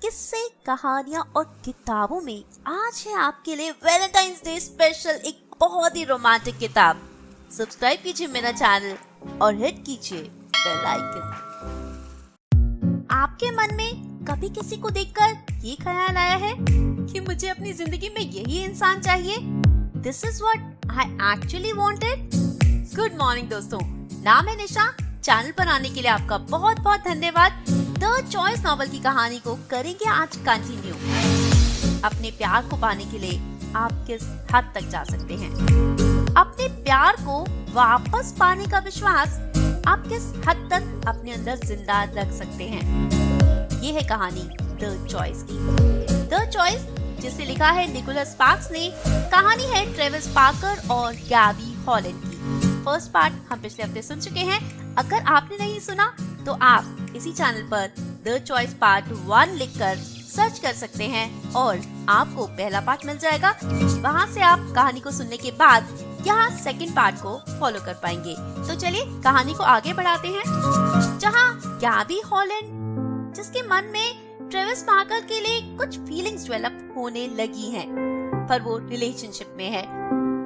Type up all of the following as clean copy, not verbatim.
किस्से, कहानियाँ और किताबों में आज है आपके लिए वैलेंटाइंस डे स्पेशल एक बहुत ही रोमांटिक किताब। सब्सक्राइब कीजिए मेरा चैनल और हिट कीजिए बेल आइकन। आपके मन में कभी किसी को देखकर ये ख्याल आया है कि मुझे अपनी जिंदगी में यही इंसान चाहिए? This is what I actually wanted. Good morning दोस्तों, नाम है निशा। चैनल पर आने के लिए आपका बहुत बहुत धन्यवाद। द चॉइस नॉवल की कहानी को करेंगे आज कंटिन्यू। अपने प्यार को पाने के लिए आप किस हद तक जा सकते हैं? अपने प्यार को वापस पाने का विश्वास आप किस हद तक अपने अंदर जिंदा रख सकते हैं? ये है कहानी द चॉइस की। द चॉइस जिसे लिखा है निकोलस स्पार्क्स ने, कहानी है ट्रेविस पार्कर और गैबी हॉलैंड की। फर्स्ट पार्ट हम पिछले हफ्ते सुन चुके हैं। अगर आपने नहीं सुना तो आप इसी चैनल पर द चॉइस पार्ट 1 लिखकर सर्च कर सकते हैं और आपको पहला पार्ट मिल जाएगा। वहां से आप कहानी को सुनने के बाद यहाँ सेकंड पार्ट को फॉलो कर पाएंगे। तो चलिए कहानी को आगे बढ़ाते हैं। जहाँ गैबी हॉलैंड, जिसके मन में ट्रेविस पार्कर के लिए कुछ फीलिंग्स डेवलप होने लगी हैं, पर वो रिलेशनशिप में है।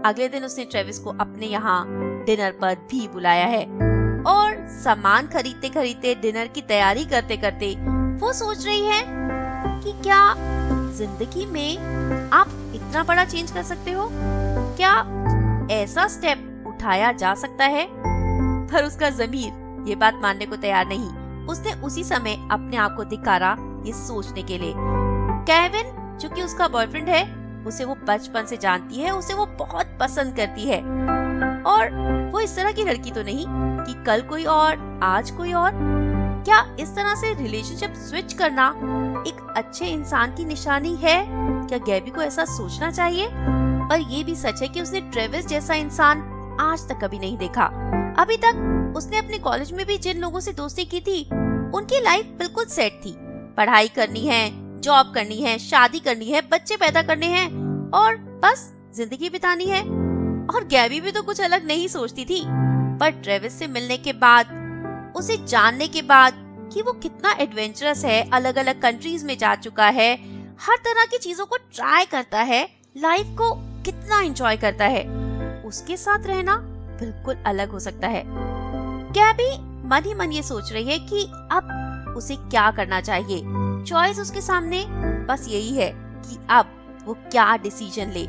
अगले दिन उसने ट्रेविस को अपने यहाँ डिनर पर भी बुलाया है और सामान खरीदते खरीदते, डिनर की तैयारी करते करते वो सोच रही है कि क्या जिंदगी में आप इतना बड़ा चेंज कर सकते हो? क्या ऐसा स्टेप उठाया जा सकता है? पर उसका ज़मीर ये बात मानने को तैयार नहीं। उसने उसी समय अपने आप को धिक्कारा ये सोचने के लिए। केविन, जो कि उसका बॉयफ्रेंड है, उसे वो बचपन से जानती है, उसे वो बहुत पसंद करती है और वो इस तरह की लड़की तो नहीं कि कल कोई और आज कोई और। क्या इस तरह से रिलेशनशिप स्विच करना एक अच्छे इंसान की निशानी है? क्या गैबी को ऐसा सोचना चाहिए? पर ये भी सच है कि उसने ट्रेविस जैसा इंसान आज तक कभी नहीं देखा। अभी तक उसने अपने कॉलेज में भी जिन लोगों से दोस्ती की थी, उनकी लाइफ बिल्कुल सेट थी। पढ़ाई करनी है, जॉब करनी है, शादी करनी है, बच्चे पैदा करने हैं और बस जिंदगी बितानी है। और गैबी भी तो कुछ अलग नहीं सोचती थी। पर ट्रेविस से मिलने के बाद, उसे जानने के बाद कि वो कितना एडवेंचरस है, अलग अलग कंट्रीज में जा चुका है, हर तरह की चीजों को ट्राई करता है, लाइफ को कितना एंजॉय करता है, उसके साथ रहना बिल्कुल अलग हो सकता है। गैबी मन ही मन ये सोच रही है कि अब उसे क्या करना चाहिए। चॉइस उसके सामने बस यही है कि अब वो क्या डिसीजन ले।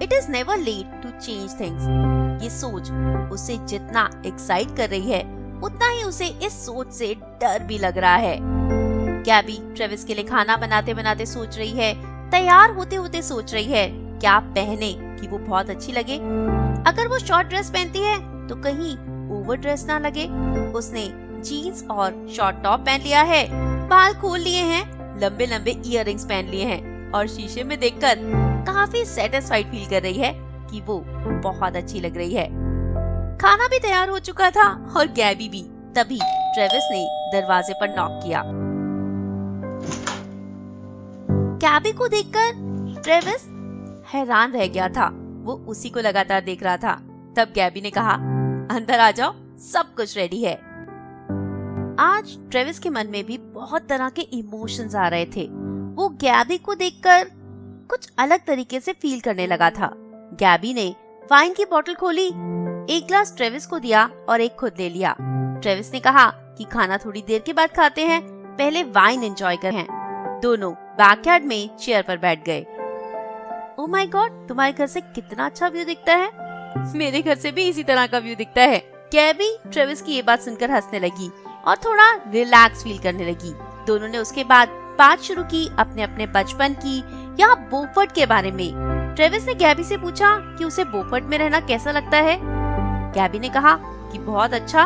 It is never late to change things. ये सोच उसे जितना एक्साइट कर रही है, उतना ही उसे इस सोच से डर भी लग रहा है। गैबी ट्रेविस के लिए खाना बनाते बनाते सोच रही है, तैयार होते होते सोच रही है क्या पहने कि वो बहुत अच्छी लगे। अगर वो शॉर्ट ड्रेस पहनती है तो कहीं ओवर ड्रेस ना लगे। उसने जीन्स और शॉर्ट टॉप पहन लिया है, बाल खोल लिए हैं, लंबे लंबे इयररिंग्स पहन लिए हैं और शीशे में देखकर काफी सेटिस्फाइड फील कर रही है कि वो बहुत अच्छी लग रही है। खाना भी तैयार हो चुका था और गैबी भी। तभी ट्रेविस ने दरवाजे पर नॉक किया। गैबी को देखकर ट्रेविस हैरान रह गया था। वो उसी को लगातार देख रहा था। तब गैबी ने कहा, अंदर आ जाओ, सब कुछ रेडी है। आज ट्रेविस के मन में भी बहुत तरह के इमोशंस आ रहे थे। वो गैबी को देखकर कुछ अलग तरीके से फील करने लगा था। गैबी ने वाइन की बोतल खोली, एक ग्लास ट्रेविस को दिया और एक खुद ले लिया। ट्रेविस ने कहा कि खाना थोड़ी देर के बाद खाते हैं, पहले वाइन एंजॉय करें। दोनों बैकयार्ड में चेयर पर बैठ गए। ओह माय गॉड, तुम्हारे घर से कितना अच्छा व्यू दिखता है। मेरे घर से भी इसी तरह का व्यू दिखता है। गैबी ट्रेविस की ये बात सुनकर हंसने लगी और थोड़ा रिलैक्स फील करने लगी। दोनों ने उसके बाद बात शुरू की अपने अपने बचपन की या बोफर्ट के बारे में। ट्रेविस ने गैबी से पूछा कि उसे बोफर्ट में रहना कैसा लगता है। गैबी ने कहा कि बहुत अच्छा,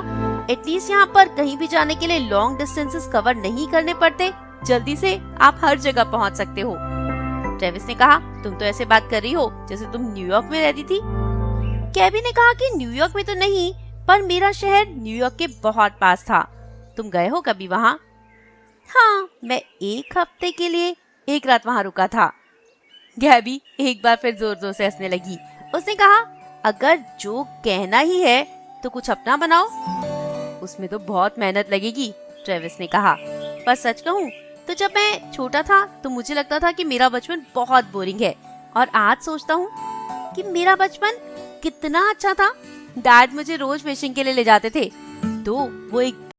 एटलीस्ट यहाँ पर कहीं भी जाने के लिए लॉन्ग डिस्टेंसेस कवर नहीं करने पड़ते, जल्दी से आप हर जगह पहुँच सकते हो। ट्रेविस ने कहा, तुम तो ऐसे बात कर रही हो जैसे तुम न्यूयॉर्क में रहती थी। गैबी ने कहा कि न्यूयॉर्क में तो नहीं, पर मेरा शहर न्यूयॉर्क के बहुत पास था। तुम गए हो कभी वहाँ? हाँ, मैं 1 हफ्ते के लिए 1 रात वहाँ रुका था। गैबी एक बार फिर जोर जोर से हंसने लगी। उसने कहा, अगर जो कहना ही है तो कुछ अपना बनाओ। उसमें तो बहुत मेहनत लगेगी, ट्रेविस ने कहा। पर सच कहूँ तो जब मैं छोटा था तो मुझे लगता था कि मेरा बचपन बहुत बोरिंग है, और आज सोचता हूँ कि मेरा बचपन कितना अच्छा था। डैड मुझे रोज फिशिंग के लिए ले जाते थे, तो वो एक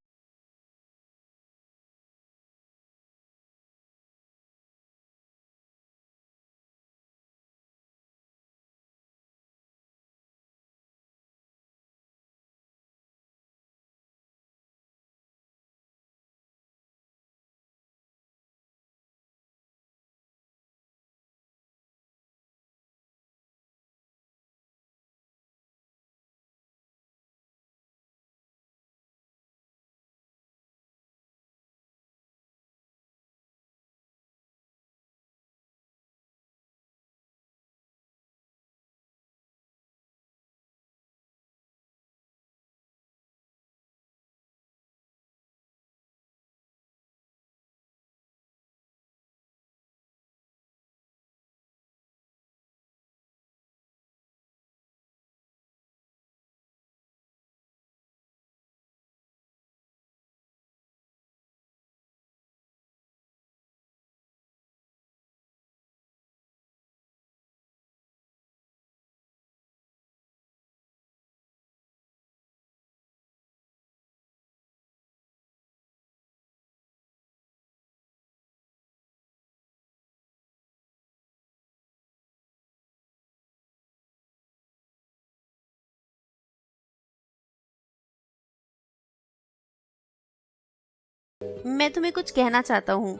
मैं तुम्हें कुछ कहना चाहता हूँ।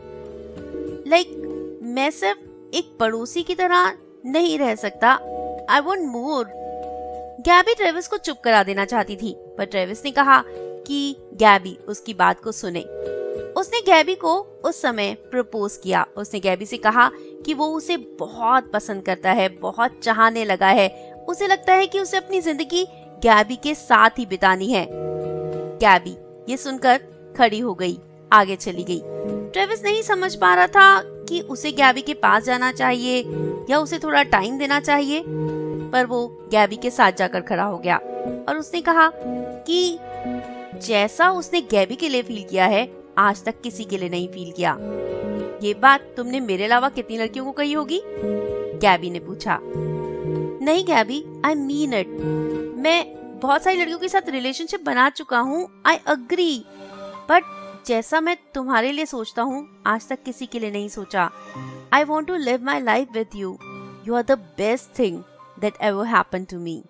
मैं सिर्फ एक पड़ोसी की तरह नहीं रह सकता। I want more. गैबी ट्रेविस को चुप करा देना चाहती थी, पर ट्रेविस ने कहा कि गैबी उसकी बात को सुने। उसने गैबी को उस समय प्रपोज किया। उसने गैबी से कहा कि वो उसे बहुत पसंद करता है, बहुत चाहने लगा है। उसे लगता है कि उसे अपनी जिंदगी गैबी के साथ ही बितानी है। गैबी ये सुनकर खड़ी हो गई, आगे चली गई। ट्रेविस नहीं समझ पा रहा था कि उसे गैबी के पास जाना चाहिए या उसे थोड़ा टाइम देना चाहिए, पर वो गैबी के साथ जाकर खड़ा हो गया और उसने कहा कि जैसा उसने गैबी के लिए फील किया है, आज तक किसी के लिए नहीं फील किया। ये बात तुमने मेरे अलावा कितनी लड़कियों को कही होगी? गैबी ने पूछा। नहीं गैबी, आई मीन इट। मैं बहुत सारी लड़कियों के साथ रिलेशनशिप बना चुका हूँ, आई अग्री, बट जैसा मैं तुम्हारे लिए सोचता हूँ, आज तक किसी के लिए नहीं सोचा। I want to live my life with you. You are the best thing that ever happened to me.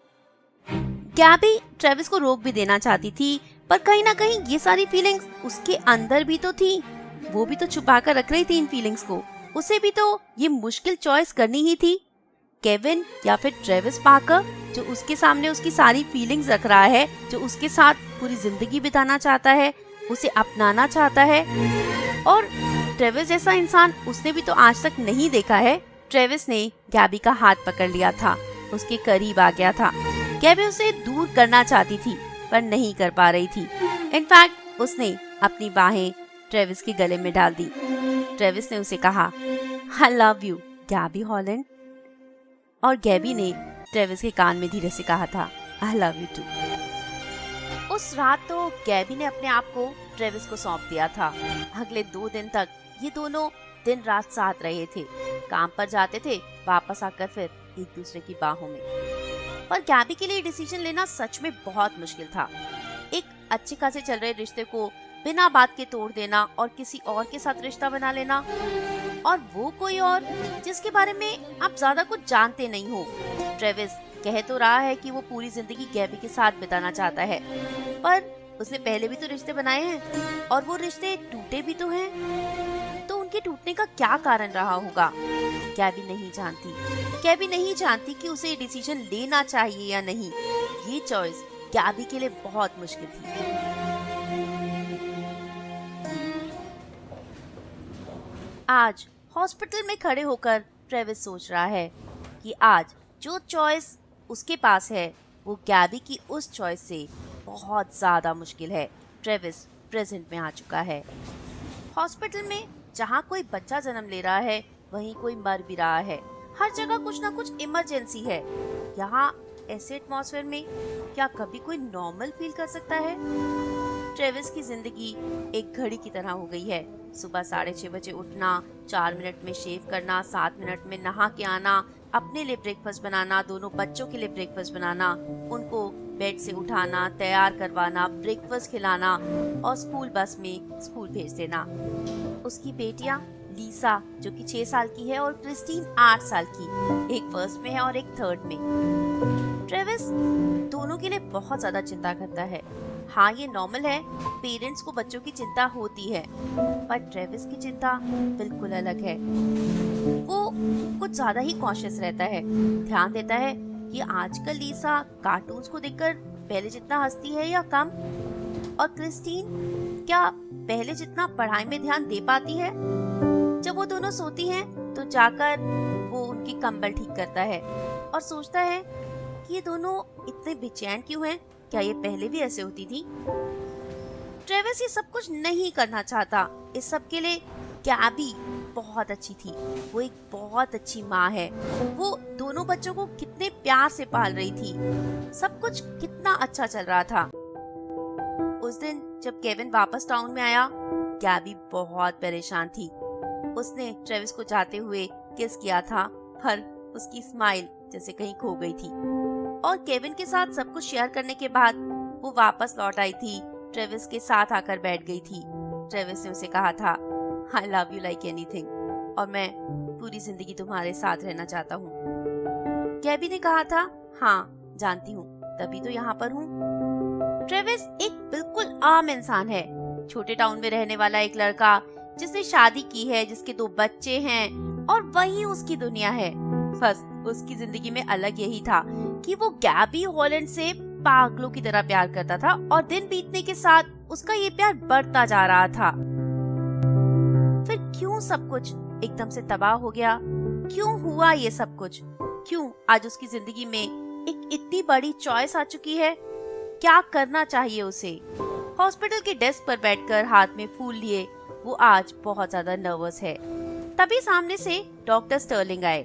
Gabby Travis को रोक भी देना चाहती थी, पर कहीं ना कहीं ये सारी फीलिंग्स उसके अंदर भी तो थी। वो भी तो छुपा कर रख रही थी इन फीलिंग्स को। उसे भी तो ये मुश्किल चॉइस करनी ही थी, केविन या फिर ट्रेविस पाकर, जो उसके सामने उसकी सारी फीलिंग्स रख रहा है, जो उसके साथ पूरी जिंदगी बिताना चाहता है, उसे अपनाना चाहता है। और ट्रेविस जैसा इंसान उसने भी तो आज तक नहीं देखा है। ट्रेविस ने गैबी का हाथ पकड़ लिया था, उसके करीब आ गया था। गैबी उसे दूर करना चाहती थी, पर नहीं कर पा रही थी। इनफैक्ट उसने अपनी बाहें ट्रेविस के गले में डाल दी। ट्रेविस ने उसे कहा, आई लव यू गैबी हॉलैंड। और गैबी ने ट्रेविस के कान में धीरे से कहा था, आई लव यू टू। उस रात तो गैबी ने अपने आप को ट्रेविस को सौंप दिया था। अगले 2 दिन तक ये दोनों दिन रात साथ रहे थे। काम पर जाते थे, वापस आकर फिर एक दूसरे की बाहों में। पर गैबी के लिए डिसीजन लेना सच में बहुत मुश्किल था। एक अच्छे खासे चल रहे रिश्ते को बिना बात के तोड़ देना और किसी और के साथ रिश्ता बना लेना, और वो कोई और जिसके बारे में आप ज्यादा कुछ जानते नहीं हो। ट्रेविस कह तो रहा है कि वो पूरी जिंदगी गैबी के साथ बिताना चाहता है, पर उसने पहले भी तो रिश्ते बनाए हैं और वो रिश्ते टूटे भी तो हैं। तो उनके टूटने का क्या कारण रहा होगा, गैबी नहीं जानती। गैबी नहीं जानती कि उसे डिसीजन लेना चाहिए या नहीं। ये चॉइस गैबी के लिए बहुत मुश्किल थी। आज हॉस्पिटल में खड़े होकर ट्रेविस सोच रहा है कि आज जो चॉइस उसके पास है वो गैबी की उस चॉइस से बहुत ज्यादा मुश्किल है। ट्रेविस प्रेजेंट में आ चुका है। हॉस्पिटल में जहाँ कोई बच्चा जन्म ले रहा है, वहीं कोई मर भी रहा है। हर जगह कुछ ना कुछ इमरजेंसी है। यहाँ ऐसे एटमॉस्फेयर में क्या कभी कोई नॉर्मल फील कर सकता है? ट्रेविस की जिंदगी एक घड़ी की तरह हो गई है। सुबह 6:30 बजे उठना, 4 मिनट में शेव करना, 7 मिनट में नहा के आना, अपने लिए ब्रेकफास्ट बनाना, दोनों बच्चों के लिए ब्रेकफास्ट बनाना, उनको बेड से उठाना, तैयार करवाना, ब्रेकफास्ट खिलाना और स्कूल बस में स्कूल भेज देना। उसकी बेटियां लीसा जो कि 6 साल की है और क्रिस्टीन 8 साल की, एक फर्स्ट में है और एक थर्ड में। ट्रेविस दोनों के लिए बहुत ज्यादा चिंता करता है। हाँ, ये नॉर्मल है, पेरेंट्स को बच्चों की चिंता होती है, पर ट्रेविस की चिंता बिल्कुल अलग है। वो कुछ ज्यादा ही कॉशियस रहता है, ध्यान देता है कि आजकल लीसा कार्टून्स को देखकर पहले जितना हंसती है या कम, और क्रिस्टीन क्या पहले जितना पढ़ाई में ध्यान दे पाती है। जब वो दोनों सोती हैं, तो जाकर वो उनकी कंबल ठीक करता है और सोचता है कि ये दोनों इतने बेचैन क्यों हैं? क्या ये पहले भी ऐसे होती थी? ट्रेविस ये सब कुछ नहीं करना चाहता। इस सब के लिए गैबी बहुत अच्छी थी। वो एक बहुत अच्छी माँ है। वो दोनों बच्चों को कितने प्यार से पाल रही थी। सब कुछ कितना अच्छा चल रहा था। उस दिन जब केविन वापस टाउन में आया, गैबी बहुत परेशान थी। उसने ट्रेविस को जाते हुए किस किया था, पर उसकी स्माइल जैसे कहीं खो गई थी। और केविन के साथ सब कुछ शेयर करने के बाद वो वापस लौट आई थी, ट्रेविस के साथ आकर बैठ गई थी। ट्रेविस ने उसे कहा था, आई लव यू लाइक एनीथिंग, और मैं पूरी जिंदगी तुम्हारे साथ रहना चाहता हूँ। गैबी ने कहा था, हाँ जानती हूँ, तभी तो यहाँ पर हूँ। ट्रेविस एक बिल्कुल आम इंसान है, छोटे टाउन में रहने वाला एक लड़का जिसने शादी की है, जिसके 2 बच्चे हैं, और वही उसकी दुनिया है। बस उसकी जिंदगी में अलग यही था कि वो गैबी हॉलैंड से पागलों की तरह प्यार करता था, और दिन बीतने के साथ उसका ये प्यार बढ़ता जा रहा था। फिर क्यों सब कुछ एकदम से तबाह हो गया? क्यों हुआ ये सब कुछ? क्यों आज उसकी जिंदगी में एक इतनी बड़ी चॉइस आ चुकी है? क्या करना चाहिए उसे? हॉस्पिटल के डेस्क पर बैठकर हाथ में फूल लिए वो आज बहुत ज्यादा नर्वस है। तभी सामने से डॉक्टर स्टर्लिंग आए।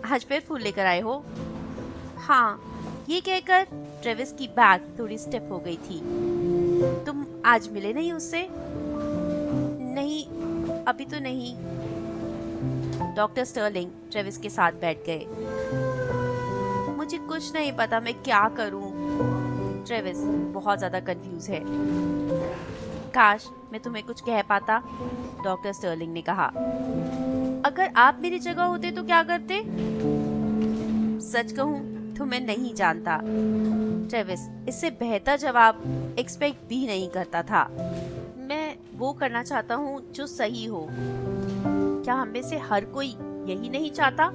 आज फिर फूल लेकर आए हो? हाँ, ये कहकर ट्रेविस की बैग थोड़ी स्टिफ हो गई थी। तुम आज मिले नहीं उससे? नहीं, अभी तो नहीं। डॉक्टर स्टर्लिंग ट्रेविस के साथ बैठ गए। मुझे कुछ नहीं पता मैं क्या करूं। ट्रेविस बहुत ज्यादा कंफ्यूज है। काश मैं तुम्हें कुछ कह पाता, डॉक्टर स्टर्लिंग ने कहा। अगर आप मेरी जगह होते तो क्या करते? सच कहूं तो मैं नहीं जानता। ट्रेविस इससे बेहतर जवाब एक्सपेक्ट भी नहीं करता था। मैं वो करना चाहता हूँ जो सही हो। क्या हम में से हर कोई यही नहीं चाहता?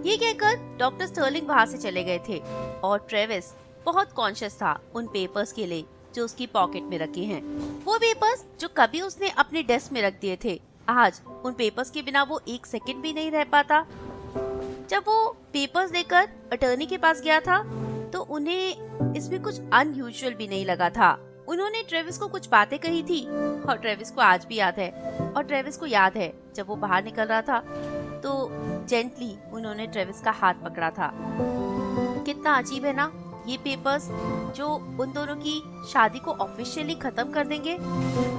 ये कहकर डॉक्टर स्टर्लिंग वहाँ से चले गए थे, और ट्रेविस बहुत कॉन्शियस था उन पेपर्स के लिए जो उसकी पॉकेट में रखे हैं। वो पेपर्स जो कभी उसने अपने डेस्क में रख दिए थे, आज उन पेपर्स के बिना वो 1 सेकंड भी नहीं रह पाता। जब वो पेपर्स लेकर अटर्नी के पास गया था, तो उन्हें इसमें कुछ अनयूजुअल भी नहीं लगा था। उन्होंने ट्रेविस को कुछ बातें कही थी, और ट्रेविस को आज भी याद है। और ट्रेविस को याद है जब वो बाहर निकल रहा था, तो जेंटली उन्होंने ट्रेविस का हाथ पकड़ा था। कितना अजीब है ना ये पेपर्स जो उन दोनों की शादी को ऑफिशियली खत्म कर देंगे।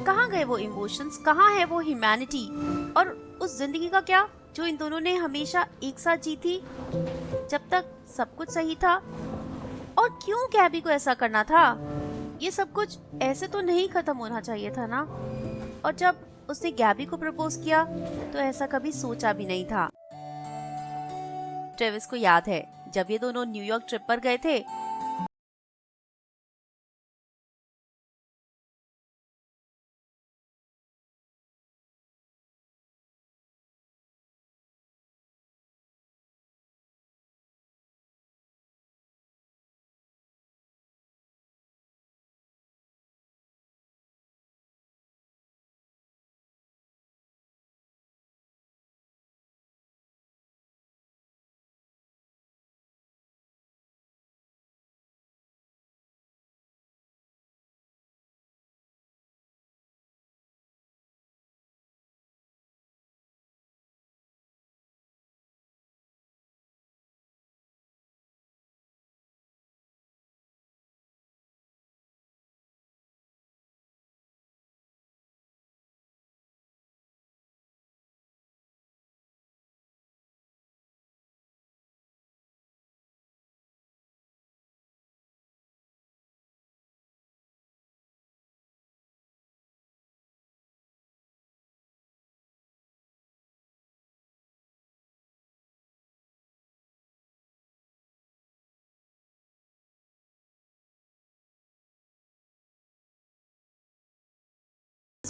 कहाँ गए वो इमोशंस, कहाँ है वो ह्यूमैनिटी, और उस जिंदगी का क्या जो इन दोनों ने हमेशा एक साथ जी थी, जब तक सब कुछ सही था। और क्यों गैबी को ऐसा करना था? ये सब कुछ ऐसे तो नहीं खत्म होना चाहिए था ना। और जब उसने गैबी को प्रपोज किया तो ऐसा कभी सोचा भी नहीं था। ट्रेविस को याद है जब ये दोनों न्यूयॉर्क ट्रिप पर गए थे,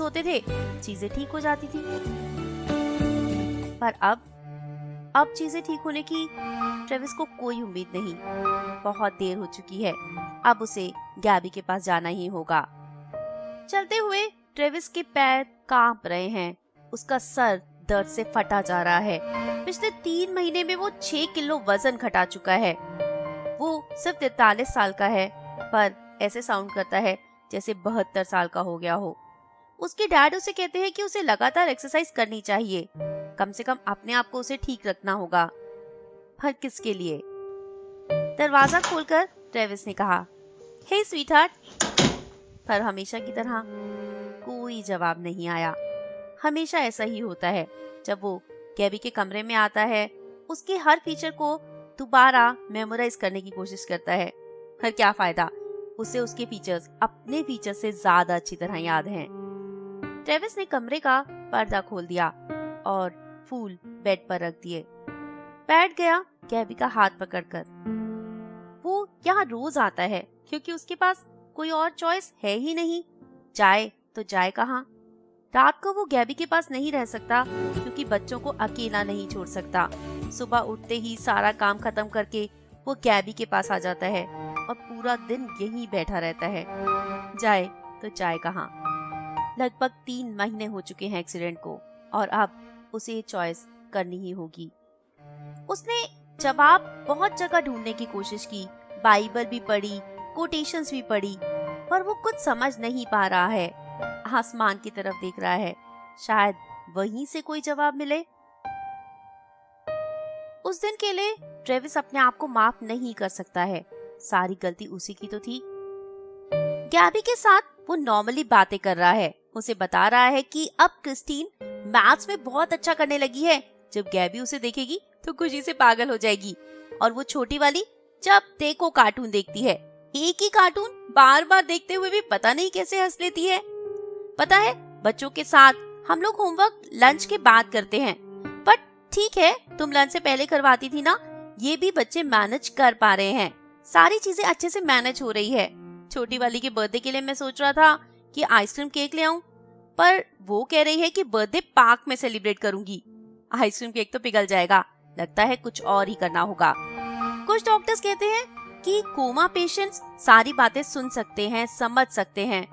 होते थे चीजें ठीक हो जाती थी। पर अब चीजें ठीक होने की ट्रेविस को कोई उम्मीद नहीं। बहुत देर हो चुकी है, अब उसे गैबी के पास जाना ही होगा। चलते हुए ट्रेविस के पैर कांप रहे हैं, उसका सर दर्द से फटा जा रहा है। पिछले 3 महीने में वो 6 किलो वजन घटा चुका है। वो सिर्फ 43 साल का है, पर ऐसे साउंड करता है जैसे 72 साल का हो गया हो। उसके डैड उसे कहते हैं कि उसे लगातार एक्सरसाइज करनी चाहिए, कम से कम अपने आप को उसे ठीक रखना होगा। पर किसके लिए? दरवाजा खोलकर ट्रेविस ने कहा, हे स्वीटहार्ट। पर हमेशा की तरह कोई जवाब नहीं आया। हमेशा ऐसा ही होता है, जब वो गैबी के कमरे में आता है उसके हर फीचर को दोबारा मेमोराइज करने की कोशिश करता है। पर क्या फायदा, उसे उसके फीचर्स अपने फीचर से ज्यादा अच्छी तरह याद हैं। ट्रेविस ने कमरे का पर्दा खोल दिया और फूल बेड पर रख दिए। बैठ गया गैबी का हाथ पकड़कर। वो यहाँ रोज आता है क्योंकि उसके पास कोई और चॉइस है ही नहीं। जाए तो जाए कहाँ? रात को वो गैबी के पास नहीं रह सकता क्योंकि बच्चों को अकेला नहीं छोड़ सकता। सुबह उठते ही सारा काम खत्म करके वो गैबी के पास आ जाता है और पूरा दिन यहीं बैठा रहता है। जाए तो जाए कहाँ? लगभग 3 महीने हो चुके हैं एक्सीडेंट को और अब उसे ये चॉइस करनी ही होगी। उसने जवाब बहुत जगह ढूंढने की कोशिश की, बाइबल भी पढ़ी, कोटेशंस भी पढ़ी, पर वो कुछ समझ नहीं पा रहा है। आसमान की तरफ देख रहा है, शायद वहीं से कोई जवाब मिले। उस दिन के लिए ट्रेविस अपने आप को माफ नहीं कर सकता है। सारी गलती उसी की तो थी। गैबी के साथ वो नॉर्मली बातें कर रहा है, उसे बता रहा है कि अब क्रिस्टीन मैथ्स में बहुत अच्छा करने लगी है। जब गैबी उसे देखेगी तो खुशी से पागल हो जाएगी। और वो छोटी वाली जब देखो कार्टून देखती है, एक ही कार्टून बार बार देखते हुए भी पता नहीं कैसे हंस लेती है। पता है, बच्चों के साथ हम लोग होमवर्क लंच के बाद करते हैं, बट ठीक है, तुम लंच से पहले करवाती थी ना, ये भी बच्चे मैनेज कर पा रहे हैं। सारी चीजें अच्छे से मैनेज हो रही है। छोटी वाली के बर्थडे के लिए मैं सोच रहा था कि आइसक्रीम केक ले आऊं, पर वो कह रही है कि बर्थडे पार्क में सेलिब्रेट करूंगी। आइसक्रीम केक तो पिघल जाएगा, लगता है कुछ और ही करना होगा। कुछ डॉक्टर्स कहते हैं कि कोमा पेशेंट्स सारी बातें सुन सकते हैं, समझ सकते हैं,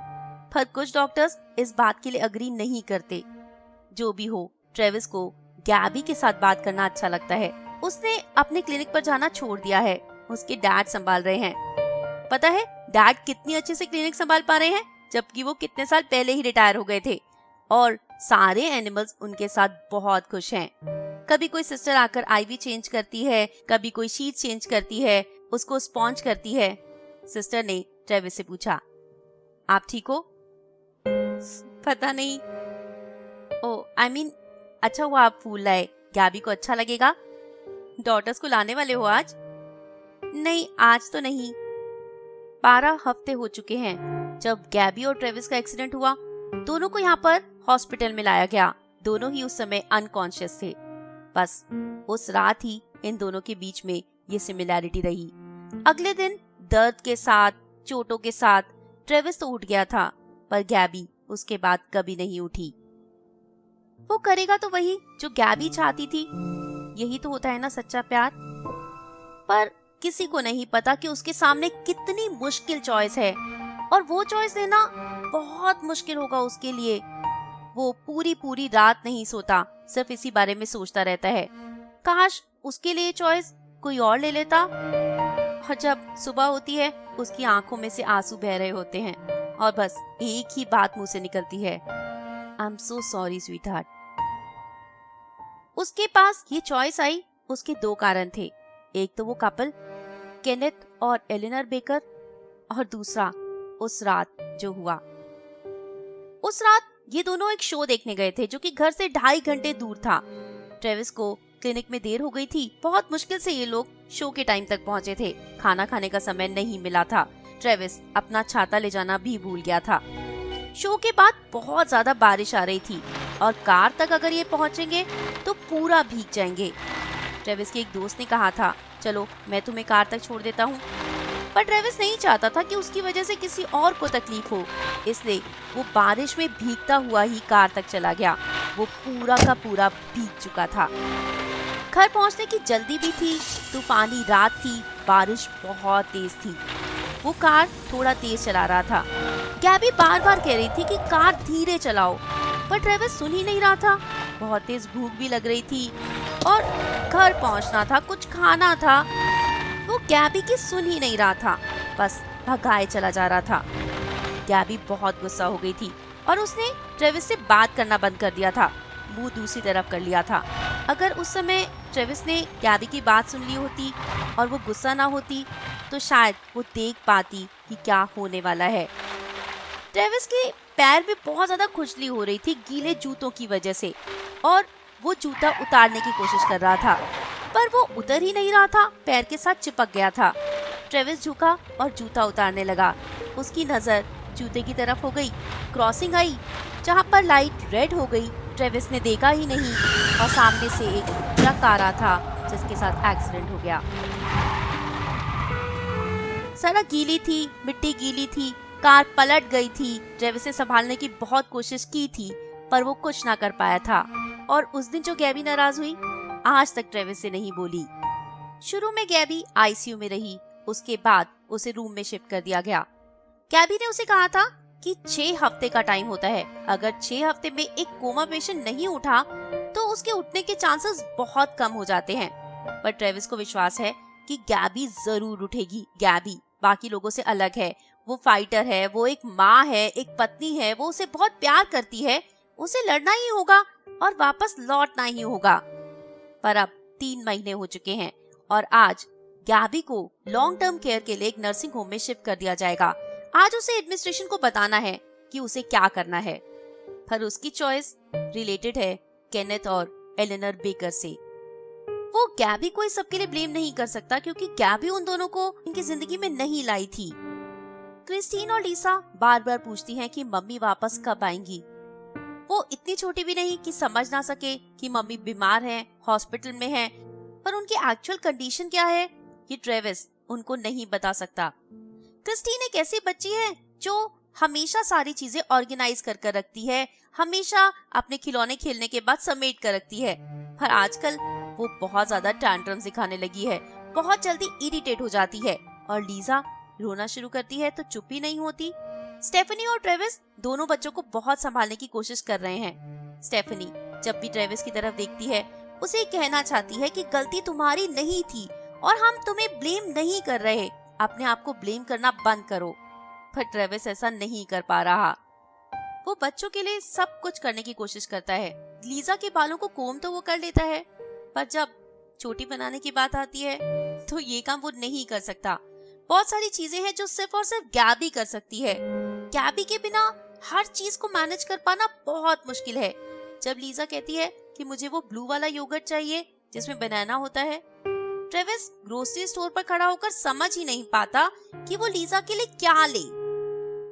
पर कुछ डॉक्टर्स इस बात के लिए अग्री नहीं करते। जो भी हो, ट्रेविस को गैबी के साथ बात करना अच्छा लगता है। उसने अपने क्लिनिक पर जाना छोड़ दिया है, उसके डैड संभाल रहे हैं। पता है डैड कितनी अच्छे से क्लिनिक संभाल पा रहे हैं, जबकि वो कितने साल पहले ही रिटायर हो गए थे। और सारे एनिमल्स उनके साथ बहुत खुश हैं। कभी कोई सिस्टर आकर आईवी चेंज करती है, कभी कोई शीट चेंज करती है, उसको स्पॉन्ज करती है। सिस्टर ने ट्रेविस से पूछा, आप ठीक हो? पता नहीं। ओ आई मीन, अच्छा हुआ आप फूल लाए, गैबी को अच्छा लगेगा। डॉटर्स को लाने वाले हो आज? नहीं, आज तो नहीं। 12 हफ्ते हो चुके हैं जब गैबी और ट्रेविस का एक्सीडेंट हुआ। दोनों को यहाँ पर हॉस्पिटल में लाया गया। दोनों ही उस समय अनकॉन्शियस थे। बस उस रात ही इन दोनों के बीच में ये सिमिलैरिटी रही। अगले दिन दर्द के साथ, चोटों के साथ ट्रेविस तो उठ गया था, पर गैबी उसके बाद कभी नहीं उठी। वो करेगा तो वही जो गैबी चाहती थी। यही तो होता है ना सच्चा प्यार। पर किसी को नहीं पता कि उसके सामने कितनी मुश्किल चॉइस है, और वो चॉइस लेना बहुत मुश्किल होगा उसके लिए। वो पूरी रात नहीं सोता, सिर्फ इसी बारे में सोचता रहता है। काश उसके लिए चॉइस कोई और ले लेता। और जब सुबह होती है, उसकी आंखों में से आंसू बह रहे होते हैं और बस एक ही बात मुंह से निकलती है, I am so sorry sweetheart. उसके पास ये चॉइस आई, उसके 2 कारण थे। एक तो वो कपल केनेथ और एलिनर बेकर, और दूसरा उस रात जो हुआ। उस रात ये दोनों एक शो देखने गए थे जो कि घर से 2.5 घंटे दूर था। ट्रेविस को क्लिनिक में देर हो गई थी। बहुत मुश्किल से ये लोग शो के टाइम तक पहुंचे थे। खाना खाने का समय नहीं मिला था। ट्रेविस अपना छाता ले जाना भी भूल गया था। शो के बाद बहुत ज्यादा बारिश आ रही थी और कार तक अगर ये पहुंचेंगे तो पूरा भीग जाएंगे। ट्रेविस के एक दोस्त ने कहा था, चलो मैं तुम्हें कार तक छोड़ देता हूँ। पर ट्रेविस नहीं चाहता था कि उसकी वजह से किसी और को तकलीफ हो, इसलिए वो बारिश में भीगता हुआ ही कार तक चला गया। वो पूरा का पूरा भीग चुका था। घर पहुंचने की जल्दी भी थी, तूफानी रात थी, बारिश बहुत तेज थी। वो कार थोड़ा तेज चला रहा था। गैबी बार बार कह रही थी कि कार धीरे चलाओ, पर ट्रेविस सुन ही नहीं रहा था। बहुत तेज भूख भी लग रही थी और घर पहुंचना था, कुछ खाना था। वो गैबी की सुन ही नहीं रहा था, बस भगाए चला जा रहा था। गैबी बहुत गुस्सा हो गई थी और उसने ट्रेविस से बात करना बंद कर दिया था, मुंह दूसरी तरफ कर लिया था। अगर उस समय ट्रेविस ने गैबी की बात सुन ली होती और वो गुस्सा ना होती, तो शायद वो देख पाती कि क्या होने वाला है। ट्रेविस के पैर में बहुत ज्यादा खुजली हो रही थी गीले जूतों की वजह से, और वो जूता उतारने की कोशिश कर रहा था, पर वो उतर ही नहीं रहा था, पैर के साथ चिपक गया था। ट्रेविस झुका और जूता उतारने लगा। उसकी नजर जूते की तरफ हो गई। क्रॉसिंग आई जहाँ पर लाइट रेड हो गई। ट्रेविस ने देखा ही नहीं और सामने से एक ट्रक आ रहा था जिसके साथ एक्सीडेंट हो गया। सड़क गीली थी, मिट्टी गीली थी, कार पलट गई थी। ट्रेविस ने संभालने की बहुत कोशिश की थी, पर वो कुछ ना कर पाया था। और उस दिन जो गैबी नाराज हुई, आज तक ट्रेविस से नहीं बोली। शुरू में गैबी आईसीयू में रही, उसके बाद उसे रूम में शिफ्ट कर दिया गया। गैबी ने उसे कहा था कि 6 हफ्ते का टाइम होता है। अगर 6 हफ्ते में एक कोमा पेशेंट नहीं उठा तो उसके उठने के चांसेस बहुत कम हो जाते हैं। पर ट्रेविस को विश्वास है कि गैबी जरूर उठेगी। गैबी बाकी लोगों से अलग है, वो फाइटर है, वो एक माँ है, एक पत्नी है, वो उसे बहुत प्यार करती है। उसे लड़ना ही होगा और वापस लौटना ही होगा। पर अब 3 महीने हो चुके हैं और आज गैबी को लॉन्ग टर्म केयर के लिए एक नर्सिंग होम में शिफ्ट कर दिया जाएगा। आज उसे एडमिनिस्ट्रेशन को बताना है कि उसे क्या करना है, पर उसकी चॉइस रिलेटेड है केनेथ और एलेनर बेकर से। वो गैबी को इस सब के लिए ब्लेम नहीं कर सकता, क्योंकि गैबी उन दोनों को इनकी जिंदगी में नहीं लाई थी। क्रिस्टीन और लीसा बार बार पूछती हैं कि मम्मी वापस कब आएंगी। वो इतनी छोटी भी नहीं कि समझ ना सके कि मम्मी बीमार हैं, हॉस्पिटल में हैं, पर उनकी एक्चुअल कंडीशन क्या है ये ट्रेविस उनको नहीं बता सकता। क्रिस्टीन एक ऐसी बच्ची है जो हमेशा सारी चीजें ऑर्गेनाइज कर कर रखती है, हमेशा अपने खिलौने खेलने के बाद समेट कर रखती है, पर आजकल वो बहुत ज्यादा टैंट्रम्स दिखाने लगी है, बहुत जल्दी इरिटेट हो जाती है। और लीजा रोना शुरू करती है तो चुप ही नहीं होती। स्टेफनी और ट्रेविस दोनों बच्चों को बहुत संभालने की कोशिश कर रहे हैं। स्टेफनी जब भी ट्रेविस की तरफ देखती है, उसे कहना चाहती है कि गलती तुम्हारी नहीं थी और हम तुम्हें ब्लेम नहीं कर रहे, अपने आप को ब्लेम करना बंद करो। पर ट्रेविस ऐसा नहीं कर पा रहा। वो बच्चों के लिए सब कुछ करने की कोशिश करता है। लीजा के बालों को कोम तो वो कर लेता है, पर जब चोटी बनाने की बात आती है तो ये काम वो नहीं कर सकता। बहुत सारी चीजें हैं जो सिर्फ और सिर्फ गैबी कर सकती है। गैबी के बिना हर चीज को मैनेज कर पाना बहुत मुश्किल है। जब लीजा कहती है कि मुझे वो ब्लू वाला योगर्ट चाहिए जिसमें बनाना होता है, ट्रेविस ग्रोसरी स्टोर पर खड़ा होकर समझ ही नहीं पाता कि वो लीजा के लिए क्या ले।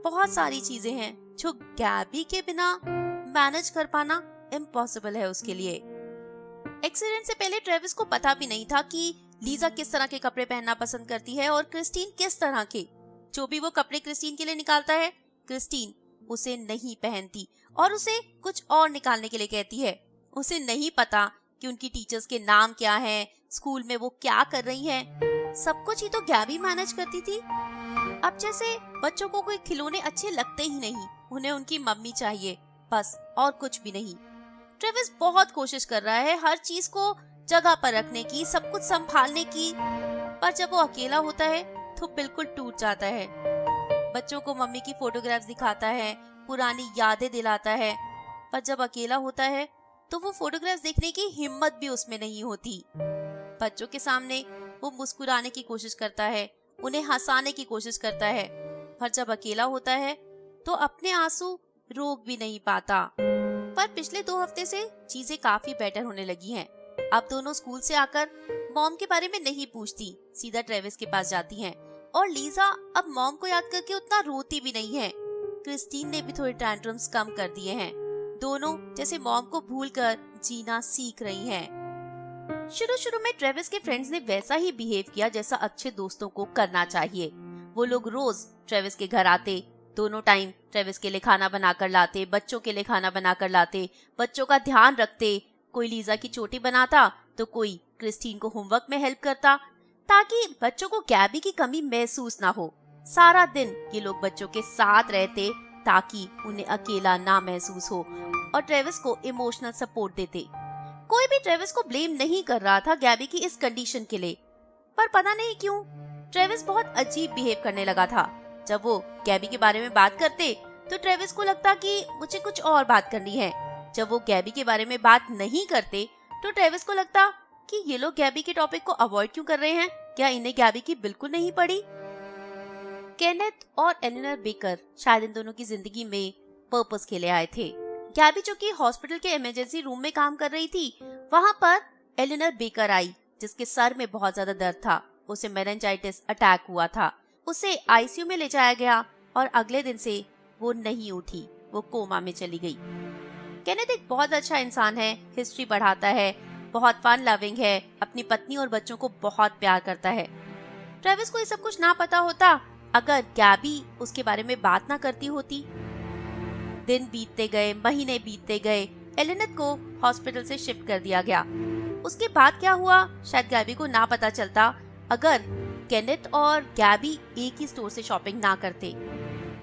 बहुत सारी चीजें हैं जो गैबी के बिना मैनेज कर पाना इम्पॉसिबल है उसके लिए। एक्सीडेंट से पहले ट्रेविस को पता भी नहीं था कि लीजा किस तरह के कपड़े पहनना पसंद करती है और क्रिस्टीन किस तरह के। जो भी वो कपड़े क्रिस्टीन के लिए निकालता है, क्रिस्टीन उसे नहीं पहनती और उसे कुछ और निकालने के लिए कहती है। उसे नहीं पता कि उनकी टीचर्स के नाम क्या हैं, स्कूल में वो क्या कर रही हैं। सब कुछ ही तो गैबी मैनेज करती थी। अब जैसे बच्चों को कोई खिलौने अच्छे लगते ही नहीं, उन्हें उनकी मम्मी चाहिए, बस और कुछ भी नहीं। ट्रेविस बहुत कोशिश कर रहा है हर चीज को जगह पर रखने की, सब कुछ संभालने की, पर जब वो अकेला होता है तो बिल्कुल टूट जाता है। बच्चों को मम्मी की फोटोग्राफ्स दिखाता है, पुरानी यादें दिलाता है, पर जब अकेला होता है तो वो फोटोग्राफ्स देखने की हिम्मत भी उसमें नहीं होती। बच्चों के सामने वो मुस्कुराने की कोशिश करता है, उन्हें हंसाने की कोशिश करता है, पर जब अकेला होता है तो अपने आंसू रोक भी नहीं पाता। पर पिछले 2 हफ्ते से चीजें काफी बेटर होने लगी हैं। अब दोनों स्कूल से आकर मॉम के बारे में नहीं पूछती, सीधा ट्रेविस के पास जाती हैं। और लीजा अब मॉम को याद करके उतना रोती भी नहीं है। क्रिस्टीन ने भी थोड़े टैंट्रम्स कम कर दिए हैं। दोनों जैसे मॉम को भूलकर जीना सीख रही हैं। शुरू में ट्रेविस के फ्रेंड्स ने वैसा ही बिहेव किया जैसा अच्छे दोस्तों को करना चाहिए। वो लोग रोज ट्रेविस के घर आते, दोनों टाइम ट्रेविस के लिए खाना बनाकर लाते, बच्चों के लिए खाना बनाकर लाते, बच्चों का ध्यान रखते, कोई लीजा की चोटी बनाता तो कोई क्रिस्टीन को होमवर्क में हेल्प करता, ताकि बच्चों को गैबी की कमी महसूस ना हो। सारा दिन ये लोग बच्चों के साथ रहते ताकि उन्हें अकेला ना महसूस हो और ट्रेविस को इमोशनल सपोर्ट देते। कोई भी ट्रेविस को ब्लेम नहीं कर रहा था गैबी की इस कंडीशन के लिए, पर पता नहीं क्यों ट्रेविस बहुत अजीब बिहेव करने लगा था। जब वो गैबी के बारे में बात करते तो ट्रेविस को लगता कि मुझे कुछ और बात करनी है। जब वो गैबी के बारे में बात नहीं करते तो ट्रेविस को लगता कि ये लोग गैबी के टॉपिक को अवॉइड क्यों कर रहे हैं, क्या इन्हें गैबी की बिल्कुल नहीं पड़ी। केनेथ और एलिनर बेकर शायद इन दोनों की जिंदगी में पर्पस के लिए आए थे। गैबी जो कि हॉस्पिटल के इमरजेंसी रूम में काम कर रही थी, वहाँ पर एलिनर बेकर आई जिसके सर में बहुत ज्यादा दर्द था। उसे मेनिंजाइटिस अटैक हुआ था। उसे आईसीयू में ले जाया गया और अगले दिन से वो नहीं उठी, वो कोमा में चली गई। केनेथ एक बहुत अच्छा इंसान है, हिस्ट्री पढ़ाता है, बहुत फन लविंग है, अपनी पत्नी और बच्चों को बहुत प्यार करता है। ट्रेविस को ये सब कुछ ना पता होता अगर गैबी उसके बारे में बात ना करती होती। दिन बीतते गए, महीने बीतते गए, एलिनर को हॉस्पिटल से शिफ्ट कर दिया गया। उसके बाद क्या हुआ शायद गैबी को ना पता चलता अगर केनेथ और गैबी एक ही स्टोर से शॉपिंग ना करते।